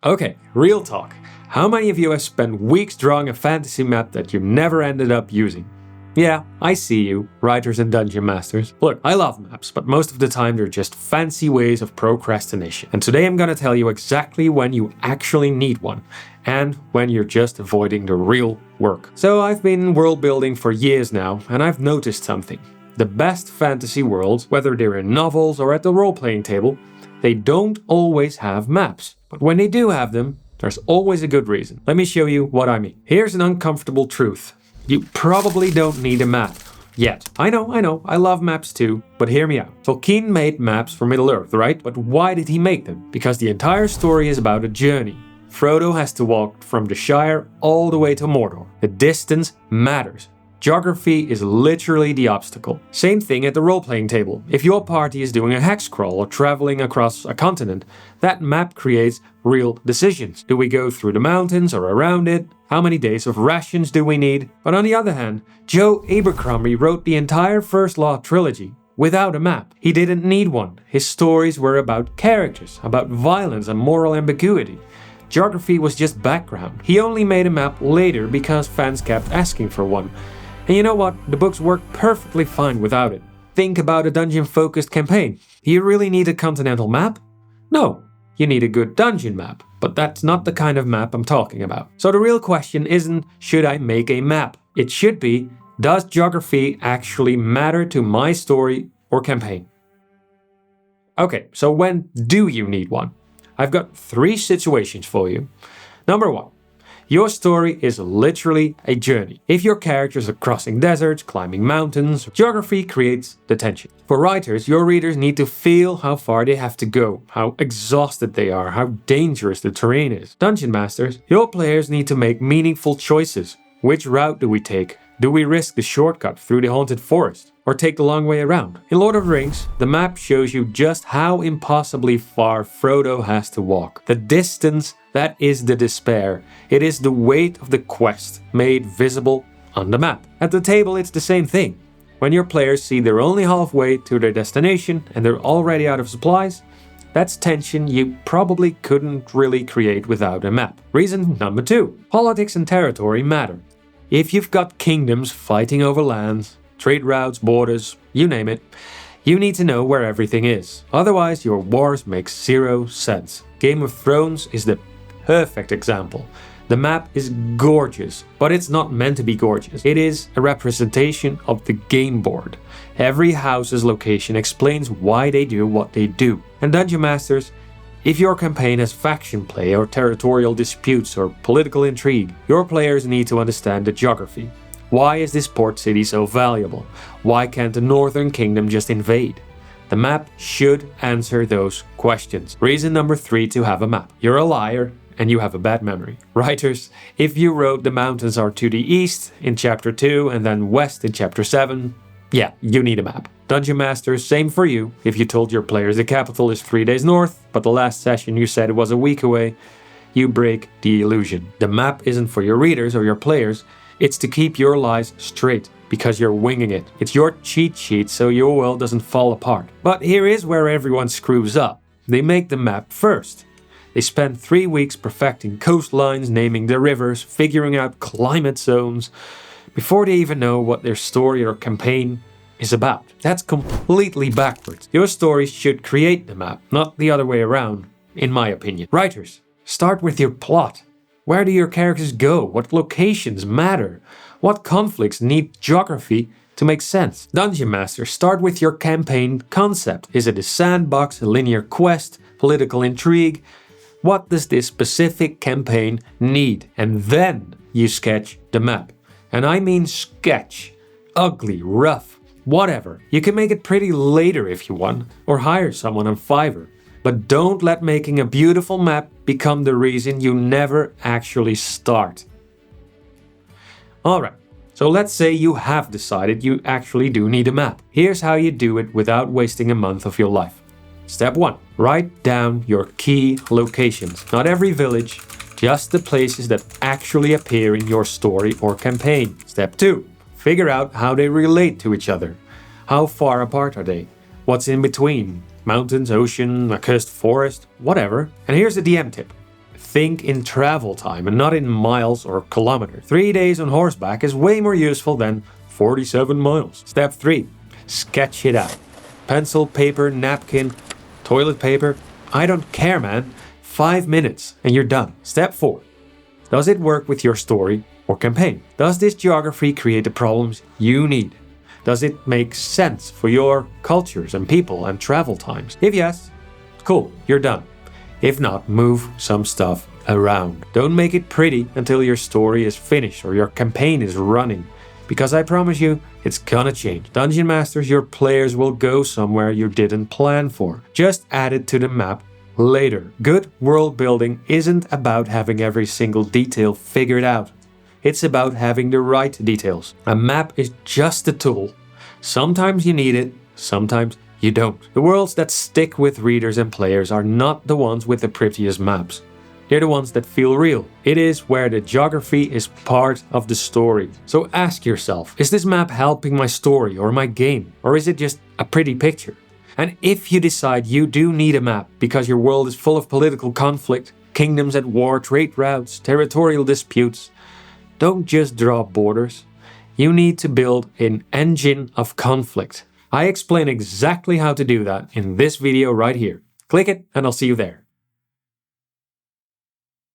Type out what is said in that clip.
Okay, real talk. How many of you have spent weeks drawing a fantasy map that you never ended up using? Yeah, I see you, writers and dungeon masters. Look, I love maps, but most of the time they're just fancy ways of procrastination. And today I'm gonna tell you exactly when you actually need one, and when you're just avoiding the real work. So I've been world building for years now, and I've noticed something. The best fantasy worlds, whether they're in novels or at the role-playing table, they don't always have maps. But when they do have them, there's always a good reason. Let me show you what I mean. Here's an uncomfortable truth. You probably don't need a map. Yet. I know, I love maps too, but hear me out. Tolkien made maps for Middle-earth, right? But why did he make them? Because the entire story is about a journey. Frodo has to walk from the Shire all the way to Mordor. The distance matters. Geography is literally the obstacle. Same thing at the role-playing table. If your party is doing a hex crawl or traveling across a continent, that map creates real decisions. Do we go through the mountains or around it? How many days of rations do we need? But on the other hand, Joe Abercrombie wrote the entire First Law trilogy without a map. He didn't need one. His stories were about characters, about violence and moral ambiguity. Geography was just background. He only made a map later because fans kept asking for one. And you know what? The books work perfectly fine without it. Think about a dungeon-focused campaign. Do you really need a continental map? No. You need a good dungeon map. But that's not the kind of map I'm talking about. So the real question isn't, should I make a map? It should be, does geography actually matter to my story or campaign? Okay, so when do you need one? I've got 3 situations for you. Number 1. Your story is literally a journey. If your characters are crossing deserts, climbing mountains, geography creates the tension. For writers, your readers need to feel how far they have to go, how exhausted they are, how dangerous the terrain is. Dungeon masters, your players need to make meaningful choices. Which route do we take? Do we risk the shortcut through the haunted forest? Or take the long way around? In Lord of the Rings, the map shows you just how impossibly far Frodo has to walk. The distance, that is the despair. It is the weight of the quest made visible on the map. At the table, it's the same thing. When your players see they're only halfway to their destination and they're already out of supplies, that's tension you probably couldn't really create without a map. Reason number 2. Politics and territory matter. If you've got kingdoms fighting over lands, trade routes, borders, you name it, you need to know where everything is. Otherwise, your wars make 0 sense. Game of Thrones is the perfect example. The map is gorgeous, but it's not meant to be gorgeous. It is a representation of the game board. Every house's location explains why they do what they do. And Dungeon Masters, if your campaign has faction play or territorial disputes or political intrigue, your players need to understand the geography. Why is this port city so valuable? Why can't the Northern Kingdom just invade? The map should answer those questions. Reason number 3 to have a map. You're a liar and you have a bad memory. Writers, if you wrote the mountains are to the east in chapter 2 and then west in chapter 7, yeah, you need a map. Dungeon Masters, same for you. If you told your players the capital is 3 days north, but the last session you said it was a week away, you break the illusion. The map isn't for your readers or your players, it's to keep your lies straight, because you're winging it. It's your cheat sheet so your world doesn't fall apart. But here is where everyone screws up. They make the map first. They spend 3 weeks perfecting coastlines, naming the rivers, figuring out climate zones, before they even know what their story or campaign is about. That's completely backwards. Your story should create the map, not the other way around, in my opinion. Writers, start with your plot. Where do your characters go? What locations matter? What conflicts need geography to make sense? Dungeon Master, start with your campaign concept. Is it a sandbox, a linear quest, political intrigue? What does this specific campaign need? And then you sketch the map. And I mean sketch. Ugly, rough, whatever. You can make it pretty later if you want, or hire someone on Fiverr. But don't let making a beautiful map become the reason you never actually start. Alright, so let's say you have decided you actually do need a map. Here's how you do it without wasting a month of your life. Step 1. Write down your key locations. Not every village, just the places that actually appear in your story or campaign. Step 2. Figure out how they relate to each other. How far apart are they? What's in between? Mountains, ocean, a coast, forest, whatever. And here's a DM tip. think in travel time and not in miles or kilometers. 3 days on horseback is way more useful than 47 miles. Step 3. Sketch it out. Pencil, paper, napkin, toilet paper. I don't care, man. 5 minutes and you're done. Step 4. Does it work with your story or campaign? Does this geography create the problems you need? Does it make sense for your cultures and people and travel times? If yes, cool, you're done. If not, move some stuff around. Don't make it pretty until your story is finished or your campaign is running, because I promise you, it's gonna change. Dungeon Masters, your players will go somewhere you didn't plan for. Just add it to the map later. Good world building isn't about having every single detail figured out. It's about having the right details. A map is just a tool. Sometimes you need it, sometimes you don't. The worlds that stick with readers and players are not the ones with the prettiest maps. They're the ones that feel real. It is where the geography is part of the story. So ask yourself, is this map helping my story or my game? Or is it just a pretty picture? And if you decide you do need a map because your world is full of political conflict, kingdoms at war, trade routes, territorial disputes, don't just draw borders. You need to build an engine of conflict. I explain exactly how to do that in this video right here. Click it and I'll see you there.